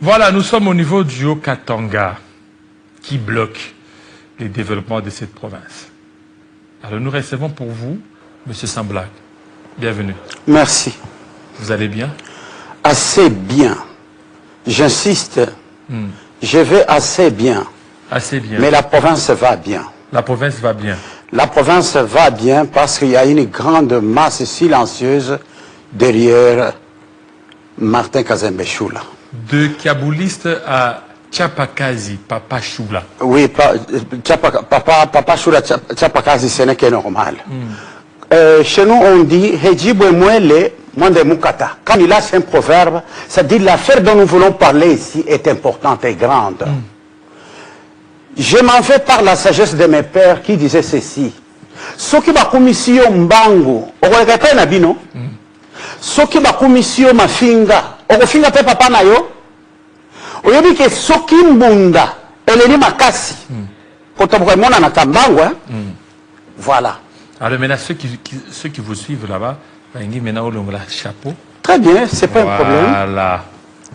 Voilà, nous sommes au niveau du Haut-Katanga qui bloque les développements de cette province. Alors nous recevons pour vous, M. Samblak. Bienvenue. Merci. Vous allez bien? Assez bien. J'insiste. Je vais assez bien. Assez bien. Mais la province va bien. La province va bien. La province va bien parce qu'il y a une grande masse silencieuse derrière Martin Kazembe Choula. De Kabuliste à Tchapakazi, Papa Choula. Oui, Papa Choula, Tchapakazi, ce n'est que normal. Chez nous, on dit Hejibwe Mwele, Mwande Mukata. Quand il lâche un proverbe, ça dit l'affaire dont nous voulons parler ici est importante et grande. Je m'en vais par la sagesse de mes pères qui disaient ceci. Soki ba commission mbangu, okolekata na bino. Soki ba commission mafinga, okofinga pe papa na yo. Oyobi ke soki mbunda, eleli makasi. Kotoboka mona na kambangu, voilà. Alors maintenant, ceux qui vous suivent là-bas, maintenant, on a chapeau. Très bien, c'est pas un problème. Voilà.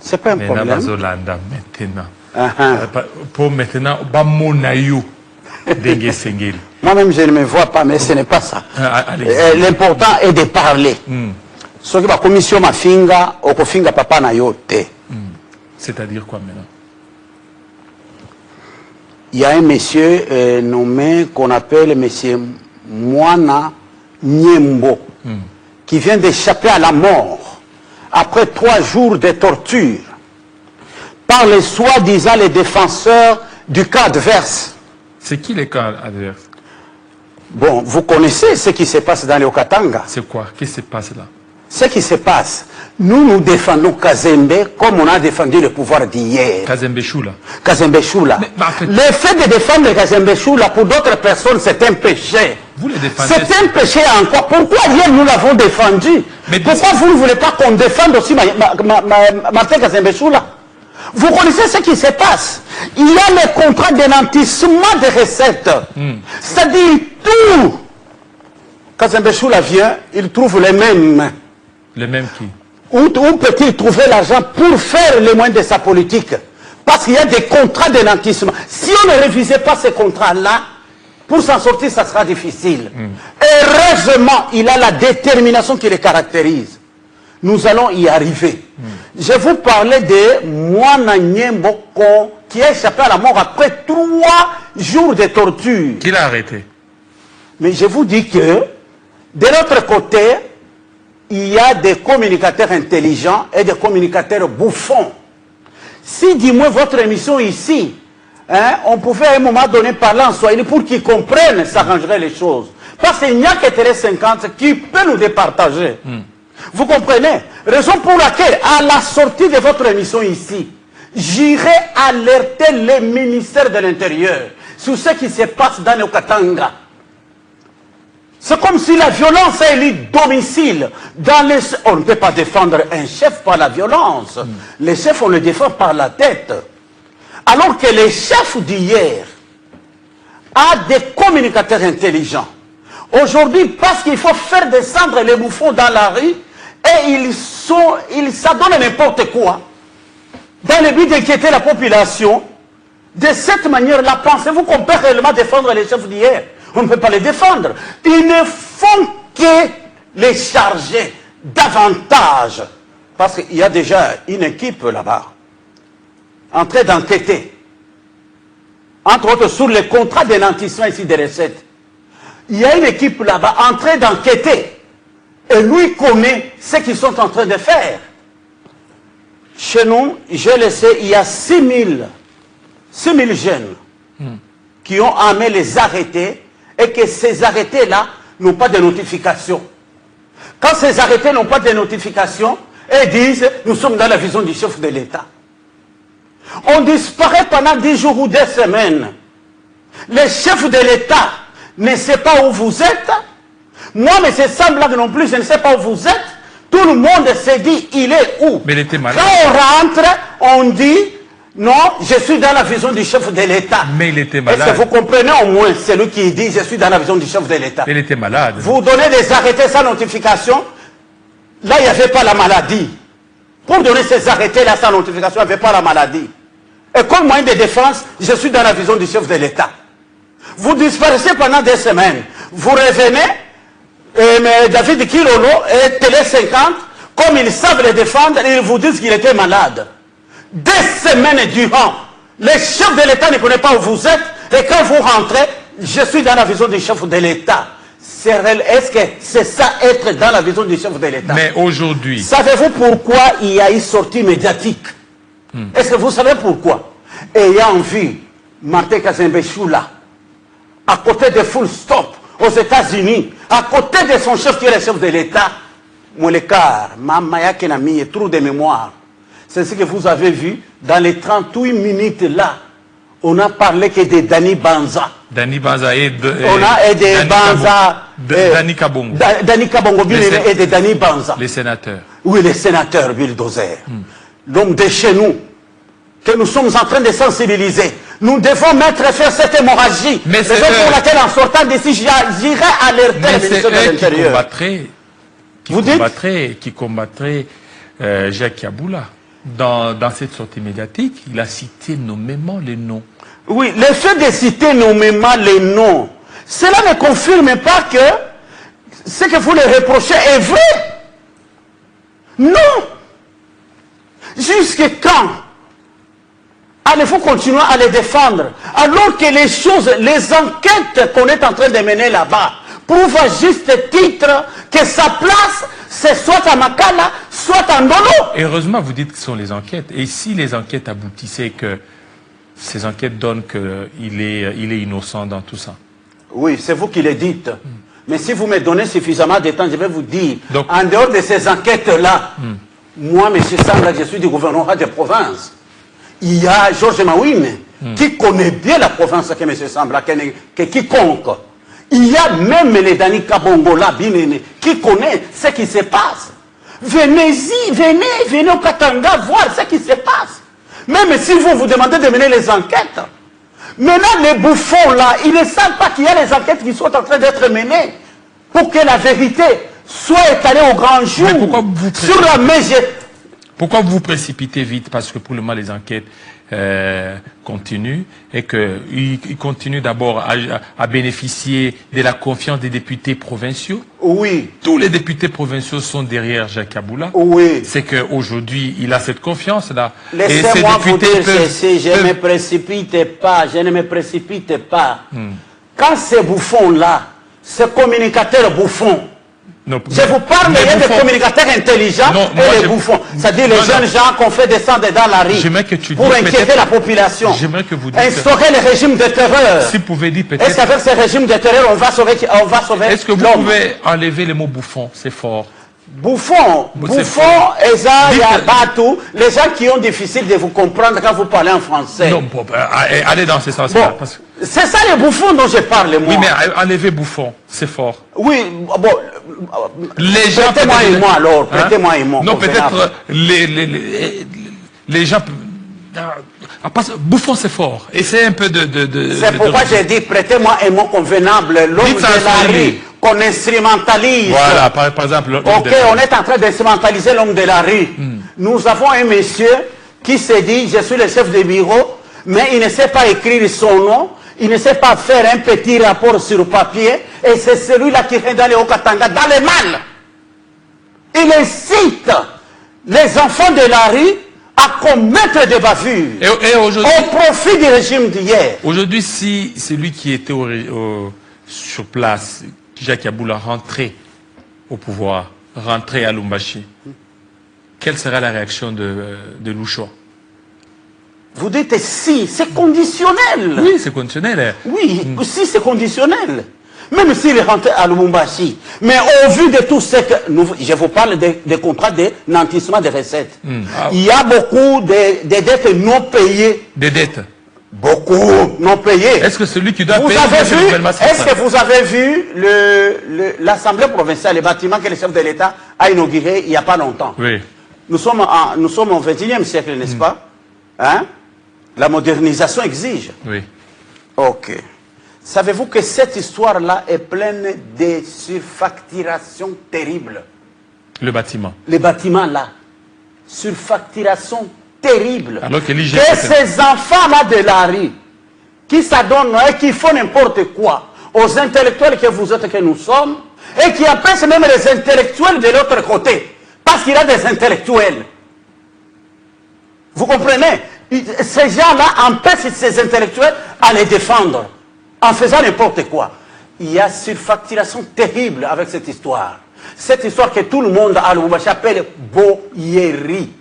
C'est pas un problème. Maintenant. Pour maintenant, moi-même, je ne me vois pas, mais ce n'est pas ça. L'important est de parler. Ce qui va commission ma finga, au kofinga papa na yo te. C'est-à-dire quoi maintenant? Il y a un monsieur nommé qu'on appelle monsieur Mwana Nyembo, qui vient d'échapper à la mort après 3 jours de torture par les soi-disant les défenseurs du cas adverse. C'est qui les cas adverses? Bon, vous connaissez ce qui se passe dans le Haut-Katanga. C'est quoi? Qu'est-ce qui se passe là? Ce qui se passe, nous défendons Kazembe comme on a défendu le pouvoir d'hier. Kazembe Choula. Kazembe Choula. Le fait de défendre Kazembe Choula pour d'autres personnes, c'est un péché. Vous le défendez. C'est un péché encore. Pourquoi hier nous l'avons défendu? Mais pourquoi vous ne voulez pas qu'on défende aussi Martin Kazembe Choula? Vous connaissez ce qui se passe. Il y a le contrat de nantissement des recettes. C'est-à-dire tout. Kazembe Choula vient, il trouve les mêmes. Les mêmes qui? Où peut-il trouver l'argent pour faire les moyens de sa politique? Parce qu'il y a des contrats de nantissement. Si on ne révisait pas ces contrats-là, pour s'en sortir, ça sera difficile. Heureusement, il a la détermination qui le caractérise. Nous allons y arriver. Je vous parlais de Mwana Nyembo qui a échappé à la mort après 3 jours de torture. Qui l'a arrêté? Mais je vous dis que, de l'autre côté, il y a des communicateurs intelligents et des communicateurs bouffons. Si, dis-moi, votre émission ici, on pouvait à un moment donné parler en Swahili pour qu'ils comprennent, ça arrangerait les choses. Parce qu'il n'y a que Télé 50 qui peut nous départager. Vous comprenez? Raison pour laquelle, à la sortie de votre émission ici, j'irai alerter le ministère de l'Intérieur sur ce qui se passe dans le Katanga. C'est comme si la violence est le domicile. On ne peut pas défendre un chef par la violence. Les chefs, on le défend par la tête. Alors que les chefs d'hier a des communicateurs intelligents. Aujourd'hui, parce qu'il faut faire descendre les bouffons dans la rue, et ils s'adonnent n'importe quoi, dans le but d'inquiéter la population, de cette manière-là, pensez-vous qu'on peut réellement défendre les chefs d'hier? On ne peut pas les défendre. Ils ne font que les charger davantage. Parce qu'il y a déjà une équipe là-bas en train d'enquêter. Entre autres, sur les contrats de nantissement ici des recettes. Il y a une équipe là-bas en train d'enquêter. Et lui connaît ce qu'ils sont en train de faire. Chez nous, je le sais, il y a 6 000 jeunes qui ont amené les arrêtés. Et que ces arrêtés-là n'ont pas de notification. Quand ces arrêtés n'ont pas de notification, ils disent, nous sommes dans la vision du chef de l'État. On disparaît pendant 10 jours ou 2 semaines. Le chef de l'État ne sait pas où vous êtes. Moi, M. Samblak non plus, je ne sais pas où vous êtes. Tout le monde se dit, il est où? Mais il était malade. Quand on rentre, on dit, non, je suis dans la vision du chef de l'État. Mais il était malade. Est-ce que vous comprenez au moins celui qui dit je suis dans la vision du chef de l'État? Il était malade. Vous donnez des arrêtés sans notification. Là, il n'y avait pas la maladie. pour donner ces arrêtés-là sans notification, il n'y avait pas la maladie. Et comme moyen de défense, je suis dans la vision du chef de l'État. Vous disparaissez pendant des semaines. Vous revenez, mais David Kilolo et Télé 50, comme ils savent les défendre, ils vous disent qu'il était malade. Des semaines durant, le chef de l'État ne connaît pas où vous êtes, et quand vous rentrez, je suis dans la vision du chef de l'État. Est-ce que c'est ça être dans la vision du chef de l'État? Mais aujourd'hui... Savez-vous pourquoi il y a une sortie médiatique? Est-ce que vous savez pourquoi? Ayant vu Martin Kazembe-Choula, à côté de Full Stop, aux États-Unis, à côté de son chef qui est le chef de l'État, Molekar, Mamaya Kenami, trou de mémoire. C'est ce que vous avez vu dans les 38 minutes là. On a parlé que de Dani Banza. Dani Banza et de... On a aidé Banza... Dani Kabongo. Dani Kabongo, et de Dani Banza. Les sénateurs. Oui, les sénateurs, Bill Dozer. Donc de chez nous, que nous sommes en train de sensibiliser. Nous devons mettre fin à cette hémorragie. Mais c'est pour laquelle, en sortant d'ici, j'irai alerter le ministre de l'Intérieur. Qui combattrait Jacques Yaboula. Dans cette sortie médiatique, il a cité nommément les noms. Oui, le fait de citer nommément les noms, cela ne confirme pas que ce que vous les reprochez est vrai. Non. Jusque quand allez-vous continuer à les défendre alors que les choses, les enquêtes qu'on est en train de mener là-bas prouvent à juste titre que sa place, c'est soit à Makala, soit à Ndolo. Heureusement, vous dites que ce sont les enquêtes. Et si les enquêtes aboutissaient que ces enquêtes donnent qu'il est innocent dans tout ça? Oui, c'est vous qui le dites. Mais si vous me donnez suffisamment de temps, je vais vous dire, donc, en dehors de ces enquêtes-là, moi, M. Sandra, je suis du gouvernement de province. Il y a Georges Mawine qui connaît bien la province que M. Sambla, que quiconque. Il y a même les Dani Kabongola, qui connaît ce qui se passe. Venez-y, venez au Katanga voir ce qui se passe. Même si vous demandez de mener les enquêtes. Maintenant, les bouffons là, ils ne savent pas qu'il y a les enquêtes qui sont en train d'être menées pour que la vérité soit étalée au grand jour. Mais pourquoi vous sur la mesure. Pourquoi vous vous précipitez vite? Parce que pour le moment, les enquêtes continuent et qu'ils continuent d'abord à bénéficier de la confiance des députés provinciaux. Oui. Tous les députés provinciaux sont derrière Jacques Yaboula. Oui. C'est qu'aujourd'hui, il a cette confiance-là. Laissez-moi vous dire ceci, je ne me précipite pas, je ne me précipite pas. Quand ces bouffons-là, ces communicateurs bouffons, non, je vous parle, il y a des communicateurs intelligents et des bouffons. C'est-à-dire les jeunes gens qu'on fait descendre dans la rue pour inquiéter la population. J'aimerais que vous dites... Instaurer le régime de terreur. Si vous pouvez dire peut-être... Est-ce qu'avec ce régime de terreur, on va sauver Est-ce que vous pouvez enlever les mots bouffon? C'est fort. Bouffon, et ça, il y a partout. Les gens qui ont difficile de vous comprendre quand vous parlez en français. Non, allez dans ce sens-là. Bon, c'est ça les bouffons dont je parle, moi. Oui, mais enlever bouffon, c'est fort. Oui, bon. Les gens... Prêtez-moi un mot alors, prêtez-moi un mot. Non, peut-être les gens... Bouffon, c'est fort. Essayez un peu de c'est pourquoi j'ai dit, prêtez-moi un mot convenable. L'homme de la rue, qu'on instrumentalise. Voilà, par exemple... Ok, on est en train d'instrumentaliser l'homme de la rue. Nous avons un monsieur qui s'est dit, je suis le chef de bureau, mais il ne sait pas écrire son nom, il ne sait pas faire un petit rapport sur papier, et c'est celui-là qui vient d'aller au Katanga dans le mal. Il incite les enfants de la rue à commettre des bavures et au profit du régime d'hier. Aujourd'hui, si celui qui était sur place, Jacques Yaboula, rentrait au pouvoir, rentrait à Lumbashi, quelle sera la réaction de Loucho? Vous dites si, c'est conditionnel. Oui, c'est conditionnel. Oui, si c'est conditionnel. Même s'il rentre à Lumumbashi. Mais au vu de tout ce que... je vous parle des contrats de nantissement des recettes. Il y a beaucoup de dettes non payées. Des dettes? Beaucoup non payées. Est-ce que celui qui doit payer... Est-ce que vous avez vu l'Assemblée provinciale, le bâtiment que le chef de l'État a inauguré il n'y a pas longtemps? Oui. Nous sommes au XXIe siècle, n'est-ce pas? Hein? La modernisation exige. Oui. Ok. Savez-vous que cette histoire-là est pleine de surfacturations terribles? Le bâtiment. Les bâtiments là. surfacturation terrible. Alors que ces enfants-là de la rue, qui s'adonnent et qui font n'importe quoi aux intellectuels que vous êtes, que nous sommes, et qui empêchent même les intellectuels de l'autre côté, parce qu'il y a des intellectuels. Vous comprenez? Ces gens-là empêchent ces intellectuels à les défendre, en faisant n'importe quoi. Il y a surfacturation terrible avec cette histoire. Cette histoire que tout le monde à Lubumbashi appelle boyerie.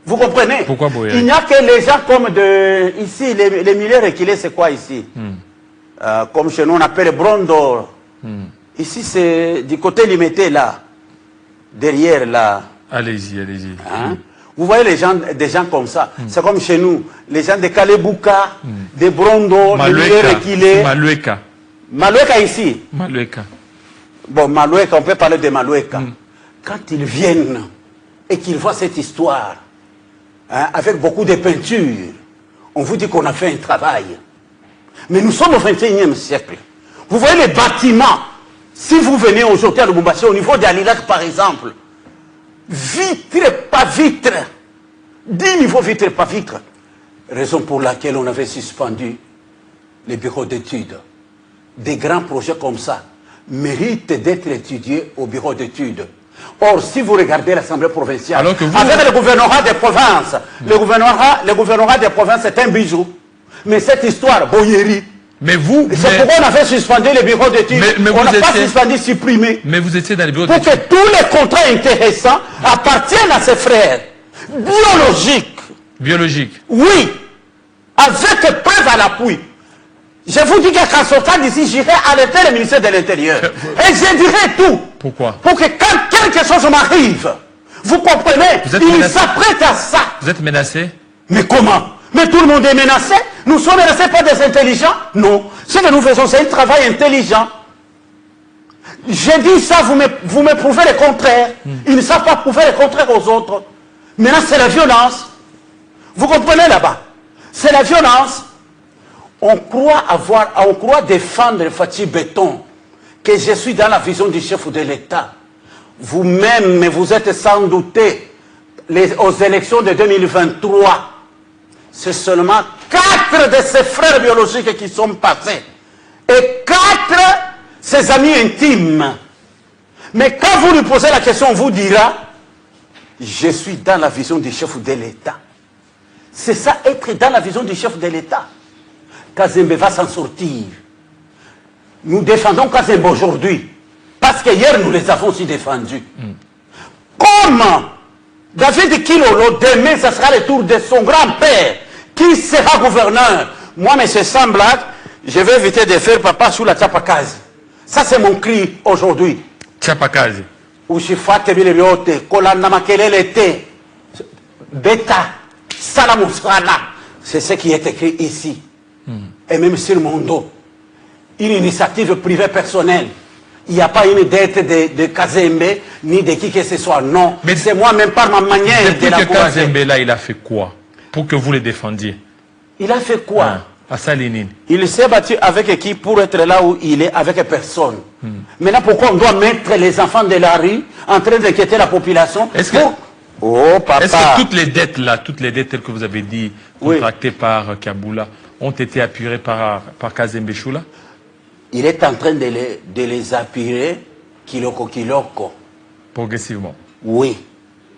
Vous comprenez? Pourquoi boyerie? Il n'y a que les gens comme ici, les milieux reculés, c'est quoi ici? Comme chez nous, on appelle Brondo. Ici, c'est du côté limité, là. Derrière, là. Allez-y, allez-y. Hein? Vous voyez des gens comme ça. C'est comme chez nous. Les gens de Kalebouka, de Brondo, les milieux reculés. Malueka. Malueka ici. Malueka. Bon, Malueka, on peut parler de Malueka. Quand ils viennent et qu'ils voient cette histoire, hein, avec beaucoup de peinture, on vous dit qu'on a fait un travail. Mais nous sommes au XXIe siècle. Vous voyez les bâtiments. Si vous venez aujourd'hui à Lubumbashi, au niveau d'Alilac par exemple, vitre pas vitre, 10 niveaux vitre pas vitre. Raison pour laquelle on avait suspendu les bureaux d'études. Des grands projets comme ça méritent d'être étudiés au bureau d'études. Or, si vous regardez l'Assemblée provinciale, avec le gouvernorat des provinces, le gouvernorat des provinces est un bijou. Mais cette histoire, boyerie, mais vous... c'est pourquoi on avait suspendu les bureaux d'études. On n'a pas suspendu, supprimé. Mais vous étiez dans les bureaux d'études. Pour que tous les contrats intéressants appartiennent à ses frères. Biologiques. Biologiques. Oui. Avec preuve à l'appui. Je vous dis qu'en sortant d'ici, j'irai alerter le ministère de l'Intérieur. Et je dirai tout. Pourquoi? Pour que quand quelque chose m'arrive, vous comprenez, il s'apprête à ça. Vous êtes menacé? Mais comment? Mais tout le monde est menacé. Nous sommes menacés par des intelligents? Non. Ce que nous faisons, c'est un travail intelligent. J'ai dit ça, vous me prouvez le contraire. Ils ne savent pas prouver le contraire aux autres. Maintenant, c'est la violence. Vous comprenez là-bas? C'est la violence. On croit défendre Fatih Béton, que je suis dans la vision du chef de l'État. Vous-même, mais vous êtes sans douter, aux élections de 2023, c'est seulement 4 de ses frères biologiques qui sont passés. Et 4, ses amis intimes. Mais quand vous lui posez la question, on vous dira, je suis dans la vision du chef de l'État. C'est ça, être dans la vision du chef de l'État. Kazembe va s'en sortir. Nous défendons Kazembe aujourd'hui. Parce que hier, nous les avons aussi défendus. Comment David Kilolo, demain, ce sera le tour de son grand-père, qui sera gouverneur. Moi, M. Samblak, je vais éviter de faire papa sous la Tchapakazi. Ça, c'est mon cri aujourd'hui. Tchapakazi. Ushifate bilebiote, kolanda makelelete, beta, salamusala. C'est ce qui est écrit ici. Et même sur mon dos. Une initiative privée personnelle. Il n'y a pas une dette de Kazembe, ni de qui que ce soit. Non. Mais c'est moi-même par ma manière de la que Kazembe, là, il a fait quoi pour que vous le défendiez? Il a fait quoi? À Salinine. Il s'est battu avec qui pour être là où il est, avec personne. Maintenant, pourquoi on doit mettre les enfants de la rue en train d'inquiéter la population? Est-ce Oh, papa. Est-ce que toutes les dettes là, toutes les dettes que vous avez dit, contractées par Kaboula, ont été apurées par Kazembe Choula? Il est en train de les apurer kiloko. Progressivement. Oui.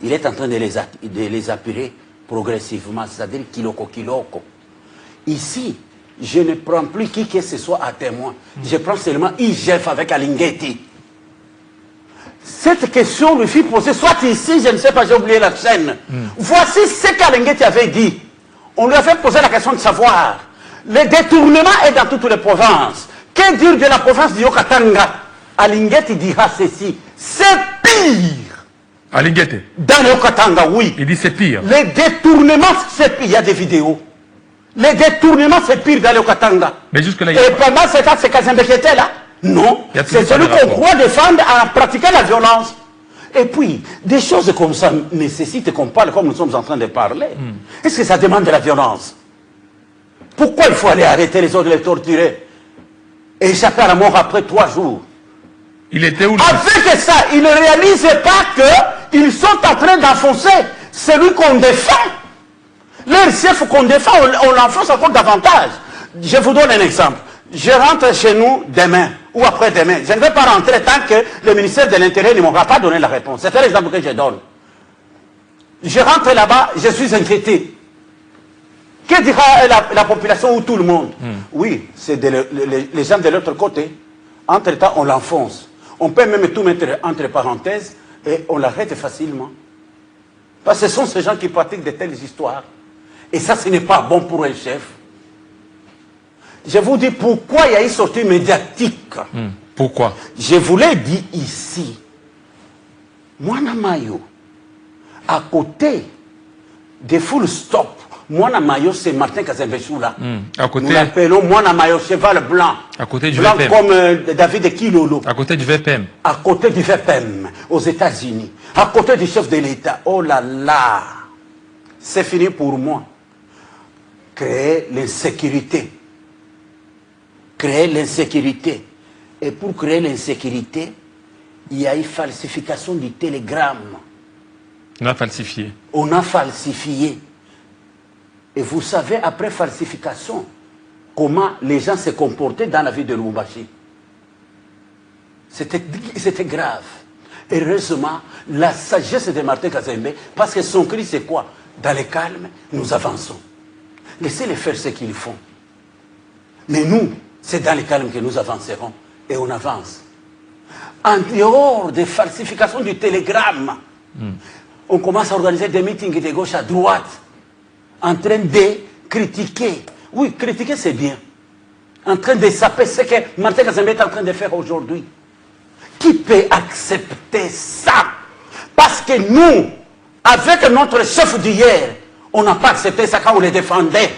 Il est en train de les apurer progressivement, c'est-à-dire kiloko. Ici, je ne prends plus qui que ce soit à témoin. Je prends seulement IGF avec Alingueti. Cette question lui fut posée, soit ici, je ne sais pas, j'ai oublié la chaîne. Voici ce qu'Alingueti avait dit. On lui avait posé la question de savoir. Le détournement est dans toutes les provinces. Que dire de la province du Yokatanga? Alingueti dira ceci. C'est pire. Alingueti? Dans le Yokatanga, oui. Il dit c'est pire. Les détournements, c'est pire. Il y a des vidéos. Les détournements, c'est pire dans le Yokatanga. Mais jusque-là, et pendant cet acte, c'est Kazembe qui était là? Non. C'est celui qu'on croit défendre en pratiquant la violence. Et puis, des choses comme ça nécessitent qu'on parle comme nous sommes en train de parler. Est-ce que ça demande de la violence? Pourquoi il faut aller arrêter les autres, les torturer et échapper à la mort après 3 jours? Il était où? Avec ça, ils ne réalisent pas qu'ils sont en train d'enfoncer celui qu'on défend. Leur chef qu'on défend, on l'enfonce encore davantage. Je vous donne un exemple. Je rentre chez nous demain ou après-demain. Je ne vais pas rentrer tant que le ministère de l'Intérieur ne m'aura pas donné la réponse. C'est un exemple que je donne. Je rentre là-bas, je suis inquiété. Que dira la population ou tout le monde? Oui, c'est les gens de l'autre côté. Entre-temps, on l'enfonce. On peut même tout mettre entre parenthèses et on l'arrête facilement. Parce que ce sont ces gens qui pratiquent de telles histoires. Et ça, ce n'est pas bon pour un chef. Je vous dis pourquoi il y a une sortie médiatique. Pourquoi? Je vous l'ai dit ici. Mwana Mayo, à côté de Full Stop, Mwana Mayo, c'est Martin Kazembechula. À côté... Nous l'appelons Mwana Mayo, cheval blanc. À côté du blanc VPM. comme David Kilolo. À côté du VPM. À côté du VPM, aux États-Unis. À côté du chef de l'État. Oh là là, c'est fini pour moi. Créer l'insécurité. Créer l'insécurité. Et pour créer l'insécurité, il y a une falsification du télégramme. On a falsifié. On a falsifié. Et vous savez, après falsification, comment les gens se comportaient dans la vie de Lubumbashi. C'était grave. Heureusement, la sagesse de Martin Kazembe, parce que son cri c'est quoi? Dans le calme, nous avançons. Laissez-les faire ce qu'ils font. Mais nous, c'est dans le calme que nous avancerons. Et on avance. En dehors des falsifications du télégramme, on commence à organiser des meetings de gauche à droite, en train de critiquer. Oui, critiquer c'est bien. En train de saper ce que Martin Kazembe est en train de faire aujourd'hui. Qui peut accepter ça? Parce que nous, avec notre chef d'hier, on n'a pas accepté ça quand on les défendait.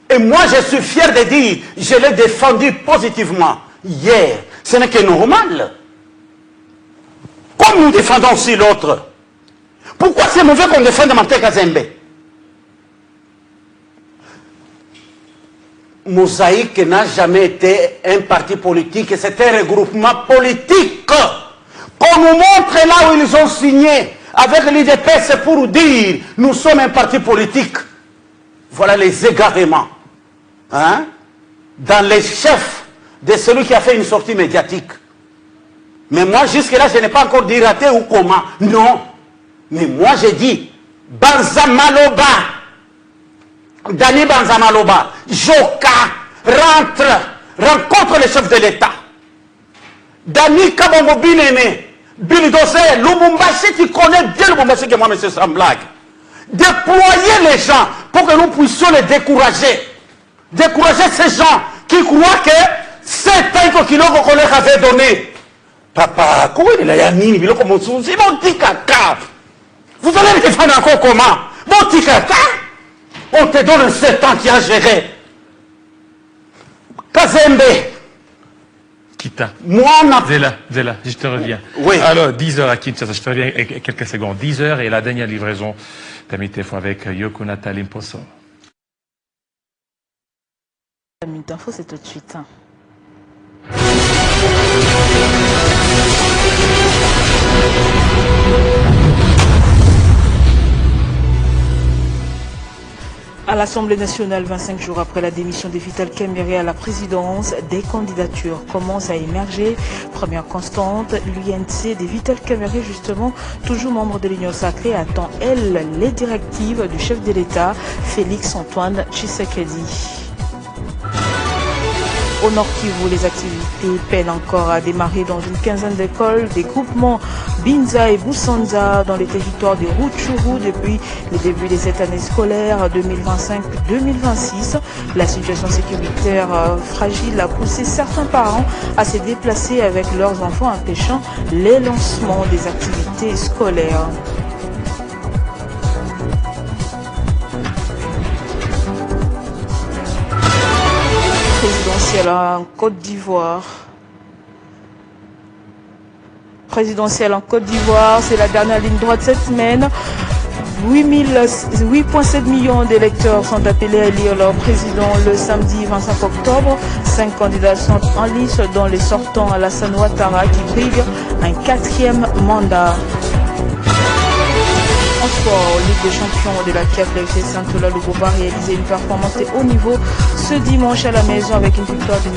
Et moi, je suis fier de dire, je l'ai défendu positivement hier. Ce n'est que normal. Comme nous défendons aussi l'autre. Pourquoi c'est mauvais qu'on défende Martin Kazembe? Mosaïque n'a jamais été un parti politique, c'est un regroupement politique. Qu'on nous montre là où ils ont signé avec l'IDPS pour dire nous sommes un parti politique. Voilà les égarements. Hein? Dans les chefs de celui qui a fait une sortie médiatique. Mais moi, jusque-là, je n'ai pas encore dit raté ou comment. Non. Mais moi, j'ai dit Banzamaloba. Dani Banzamaloba. Joka rencontre le chef de l'État. Dani Kabongo Binene. Bildozer, Lubumbashi, tu connais bien Lubumbashi que moi, monsieur, sans blague. Déployer les gens pour que nous puissions les décourager. Décourager ces gens qui croient que c'est un kilo qu'on leur avait donné. Papa, comment il a mis le comme c'est mon petit caca. Vous allez le défendre encore comment? Mon petit caca? On te donne 7 ans qui a géré. Kazembe. Kita. Moi, Zéla, je te reviens. Oui. Alors, 10h à Kinshasa, je te reviens quelques secondes. 10h et la dernière livraison, Tamitefu avec Yoko Nathalie Mposo. La minute info, c'est tout de suite. À l'Assemblée nationale, 25 jours après la démission de Vital Kamerhe à la présidence, des candidatures commencent à émerger. Première constante, l'UNC de Vital Kamerhe, justement, toujours membre de l'Union sacrée, attend, elle, les directives du chef de l'État, Félix Antoine Tshisekedi. Au Nord Kivu, les activités peinent encore à démarrer dans une quinzaine d'écoles, des groupements Binza et Busanza dans les territoires de Rutshuru depuis le début de cette année scolaire 2025-2026. La situation sécuritaire fragile a poussé certains parents à se déplacer avec leurs enfants, empêchant les lancements des activités scolaires. Présidentielle en Côte d'Ivoire. Présidentielle en Côte d'Ivoire, c'est la dernière ligne droite cette semaine. 8,7 millions d'électeurs sont appelés à élire leur président le samedi 25 octobre. 5 candidats sont en lice, dont les sortants Alassane Ouattara qui brigue un 4e mandat. fois en Ligue des Champions de la CAF, le FC Saint-Ola Luboba a réalisé une performance de haut niveau ce dimanche à la maison avec une victoire de 3-0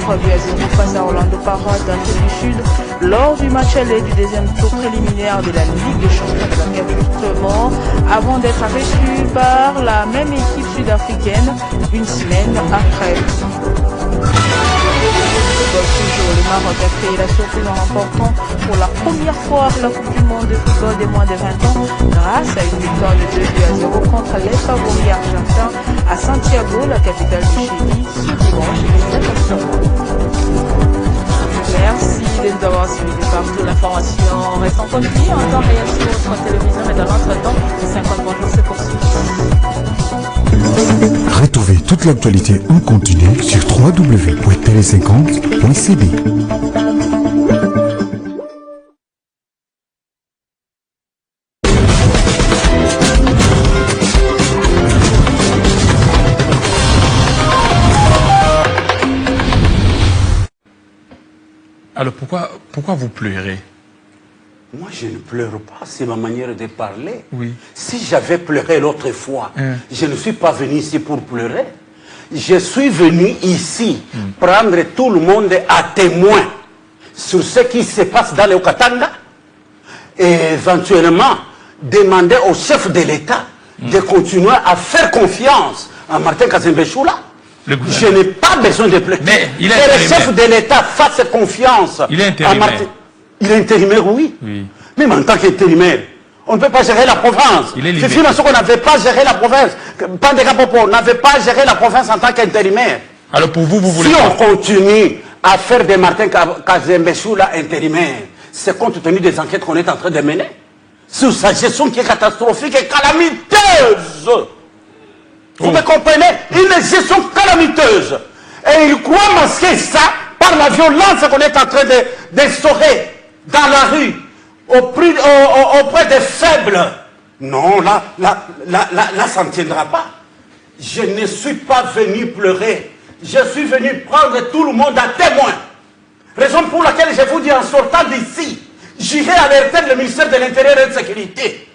face à Orlando Pirates d'Afrique du Sud lors du match aller du deuxième tour préliminaire de la Ligue des Champions de la CAF, justement avant d'être abattu par la même équipe sud-africaine une semaine après. Toujours, le Maroc a créé la surprise en remportant pour la première fois la Coupe du Monde de football des moins de 20 ans grâce à une victoire de 2-0 contre les favoris argentins à Santiago, la capitale du Chili, ce dimanche le 7 octobre. Merci de nous avoir suivis partout. L'information reste en continu en temps réel sur votre télévision, mais dans l'entretemps, 50 bonjours se poursuivent. Retrouvez toute l'actualité en continu sur www.tele50.cb. Alors pourquoi vous pleurez? Moi, je ne pleure pas, c'est ma manière de parler. Oui. Si j'avais pleuré l'autre fois, je ne suis pas venu ici pour pleurer. Je suis venu ici prendre tout le monde à témoin sur ce qui se passe dans le Katanga et éventuellement demander au chef de l'État de continuer à faire confiance à Martin Kazembe Choula. Je n'ai pas besoin de pleurer. Mais il est que le chef de l'État fasse confiance à Martin. Il est intérimaire, oui. Même en tant qu'intérimaire, on ne peut pas gérer la province. C'est finalement qu'on n'avait pas géré la province. Pandeka Popo n'avait pas géré la province en tant qu'intérimaire. Alors pour vous voulez... Si on continue à faire de Martin Kazembe Choula intérimaire, c'est compte tenu des enquêtes qu'on est en train de mener. Sur sa gestion qui est catastrophique et calamiteuse. Vous me comprenez? Une gestion calamiteuse. Et il croit masquer ça par la violence qu'on est en train d'instaurer dans la rue, auprès des faibles. Non, là, ça ne tiendra pas. Je ne suis pas venu pleurer. Je suis venu prendre tout le monde à témoin. Raison pour laquelle je vous dis en sortant d'ici, j'irai alerter le ministère de l'Intérieur et de la Sécurité.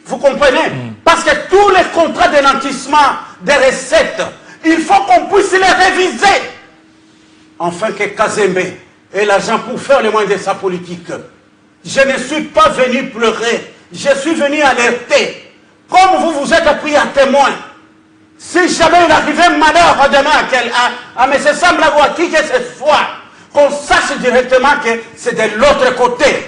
Vous comprenez? Parce que tous les contrats de nantissement des recettes, il faut qu'on puisse les réviser. Enfin que Kazembe ait l'argent pour faire le moins de sa politique. Je ne suis pas venu pleurer. Je suis venu alerter. Comme vous vous êtes pris à témoin. Si jamais il arrivait malheur demain à M. Sambla ou à qui que ce soit, qu'on sache directement que c'est de l'autre côté.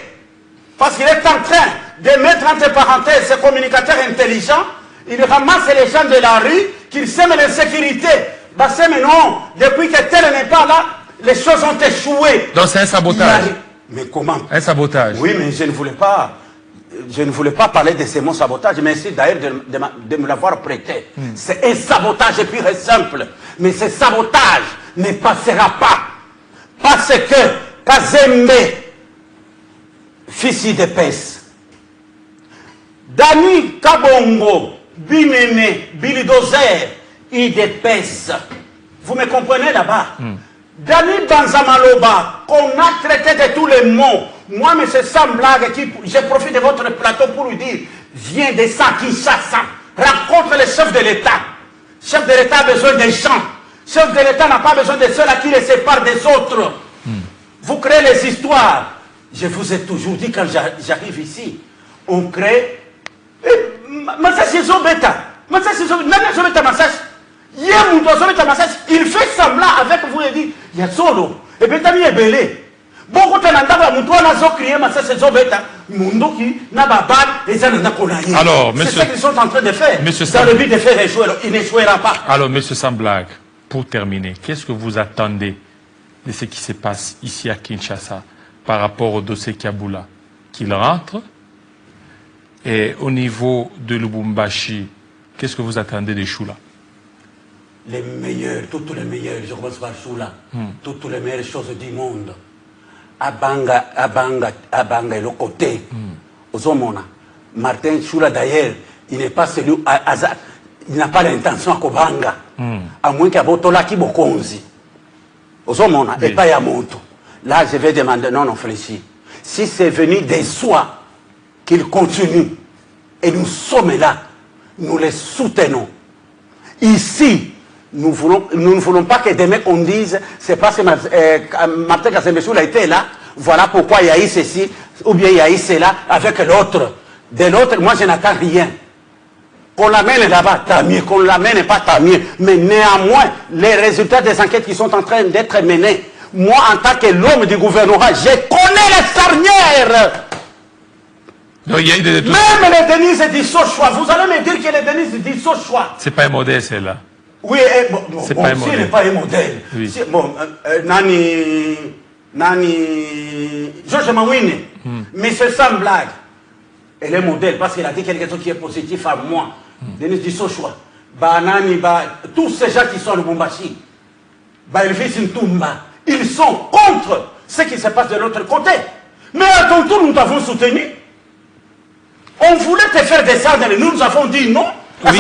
Parce qu'il est en train de mettre entre parenthèses ces communicateurs intelligents. Il ramasse les gens de la rue, qu'ils sèment l'insécurité. Bah c'est mais non, depuis que tel n'est pas là, les choses ont échoué. Donc c'est un sabotage. Mais comment? Un sabotage. Oui, mais je ne voulais pas parler de ces mots sabotage, merci d'ailleurs de me l'avoir prêté. C'est un sabotage pur et simple. Mais ce sabotage ne passera pas. Parce que Kazembe, fils d'Epes, Dani Kabongo, Bimene, Bilidozer, Idepes. Vous me comprenez là-bas? Dani Banzamaloba, qu'on a traité de tous les mots. Moi, M. Samblag, je profite de votre plateau pour lui dire, viens de Kinshasa, rencontre le chef de l'État. Le chef de l'État a besoin des gens. Le chef de l'État n'a pas besoin de ceux-là qui les séparent des autres. Vous créez les histoires. Je vous ai toujours dit quand j'arrive ici, on crée... Il fait semblant avec vous et dit, il y a solo. Et puis il est belé. Alors, c'est ce qu'ils sont en train de faire. Dans le but de faire échouer, il n'échouera pas. Alors, M. Samblag, pour terminer, qu'est-ce que vous attendez de ce qui se passe ici à Kinshasa par rapport au dossier Kaboula? Qu'il rentre? Et au niveau de Lubumbashi, qu'est-ce que vous attendez des Choula? Les meilleurs, toutes les meilleures, je commence par Choula, toutes les meilleures choses du monde. Abanga et le côté. Ozomona. Martin Choula d'ailleurs, il n'est pas celui hasard. Il n'a pas l'intention à Kobanga. À moins qu'il y ait Botola qui bokonzi. Ozomona, et pas Yamonto. Là, je vais demander, non, fléchis. Si c'est venu des soi, qu'il continue. Et nous sommes là. Nous les soutenons. Ici, nous ne voulons pas que demain on dise c'est parce que Martin Kazembe a été là, voilà pourquoi il y a eu ceci, ou bien il y a eu cela avec l'autre. De l'autre, moi je n'attends rien. Qu'on l'amène là-bas, tant mieux. Qu'on l'amène pas, tant mieux. Mais néanmoins, les résultats des enquêtes qui sont en train d'être menées, moi en tant que l'homme du gouvernement, je connais les charnières. Donc, il y a eu Même les Denise Dissot-Choix, vous allez me dire que les Denise Dissot-Choix. C'est pas un modèle, celle-là. Oui, c'est pas un modèle. Ce n'est pas un modèle. Oui. Bon, Nani, Georges Mawine, mais c'est sans blague. Elle est modèle parce qu'elle a dit quelque chose qui est positif à moi. Denise Dissot-Choix, tous ces gens qui sont à Lubumbashi, Elvis Ntumba, ils sont contre ce qui se passe de l'autre côté. Mais à ton tour, nous t'avons soutenu. On voulait te faire descendre, nous avons dit non. Oui.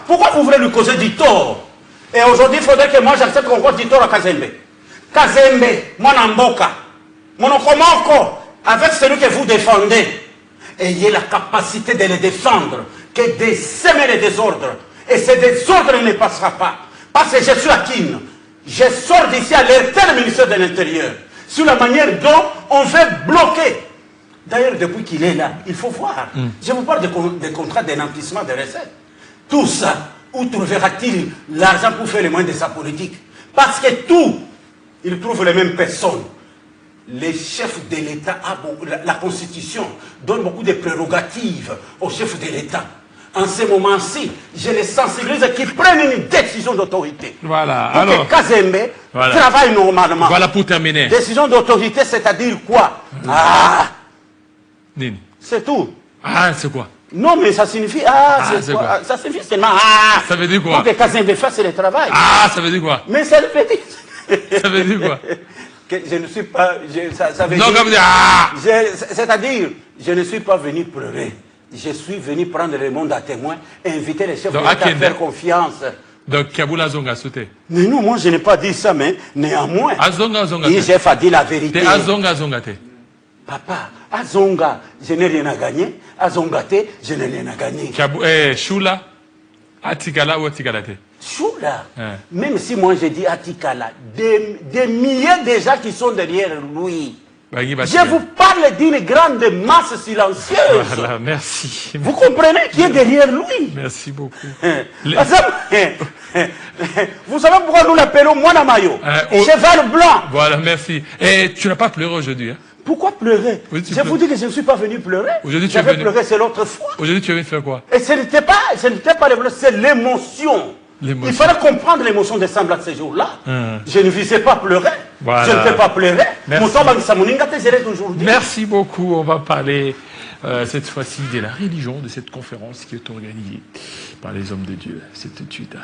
Pourquoi vous voulez lui causer du tort? Et aujourd'hui, il faudrait que moi j'accepte qu'on cause du tort à Kazembe. Kazembe, mon Amboka, mon Okomoko, avec celui que vous défendez, ayez la capacité de le défendre, que de semer les désordres. Et ce désordre ne passera pas. Parce que je suis à Kin. Je sors d'ici à alerter le ministère de l'Intérieur sur la manière dont on veut bloquer. D'ailleurs, depuis qu'il est là, il faut voir. Je vous parle des contrats d'énantissement des recettes. Tout ça, où trouvera-t-il l'argent pour faire les moyens de sa politique? Parce que tout, il trouve les mêmes personnes. Les chefs de l'État, la Constitution donne beaucoup de prérogatives aux chefs de l'État. En ce moment-ci, je les sensibilise qu'ils prennent une décision d'autorité. Voilà. Pour alors, que Kazembe travaille normalement. Voilà pour terminer. Décision d'autorité, c'est-à-dire quoi? C'est tout. Ah, c'est quoi? Non, mais ça signifie... c'est quoi? Ça signifie seulement... Ça veut dire quoi? Pour que Kazembe fasse le travail. Ça veut dire quoi? Mais ça veut dire... Ça veut dire quoi? Que je ne suis pas... ça veut non, dire... comme C'est-à-dire, je ne suis pas venu pleurer. Je suis venu prendre le monde à témoin et inviter les chefs de l'État à faire confiance. Donc, Kabula Zonga sauté. Mais non, moi je n'ai pas dit ça, mais néanmoins... Azonga Zonga. IGF a dit la vérité. Azonga Zonga te. Papa, Azonga, je n'ai rien à gagner. Azonga te, je n'ai rien à gagner. Shula, Atikala ou Atikala te? Shula. Même si moi je dis Atikala, des milliers de gens qui sont derrière lui. Je vous parle d'une grande masse silencieuse. Voilà, merci. Vous comprenez qui est derrière lui? Merci beaucoup. Vous savez pourquoi nous l'appelons Mwanamayo? Cheval blanc. Voilà, merci. Et tu n'as pas pleuré aujourd'hui, hein? Pourquoi pleurer? Je vous dis que je ne suis pas venu pleurer. J'avais pleuré, c'est l'autre fois. Aujourd'hui, tu es venu faire quoi? Et ce n'était pas le pleur, c'est l'émotion. Il fallait comprendre l'émotion de Sambla ces jours-là. Je ne visais pas pleurer. Voilà. Je ne peux pas pleurer. Merci. Merci beaucoup. On va parler cette fois-ci de la religion, de cette conférence qui est organisée par les hommes de Dieu. C'est tout de suite.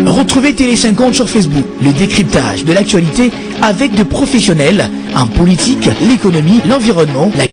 Retrouvez Télé 50 sur Facebook, le décryptage de l'actualité avec de professionnels en politique, l'économie, l'environnement, la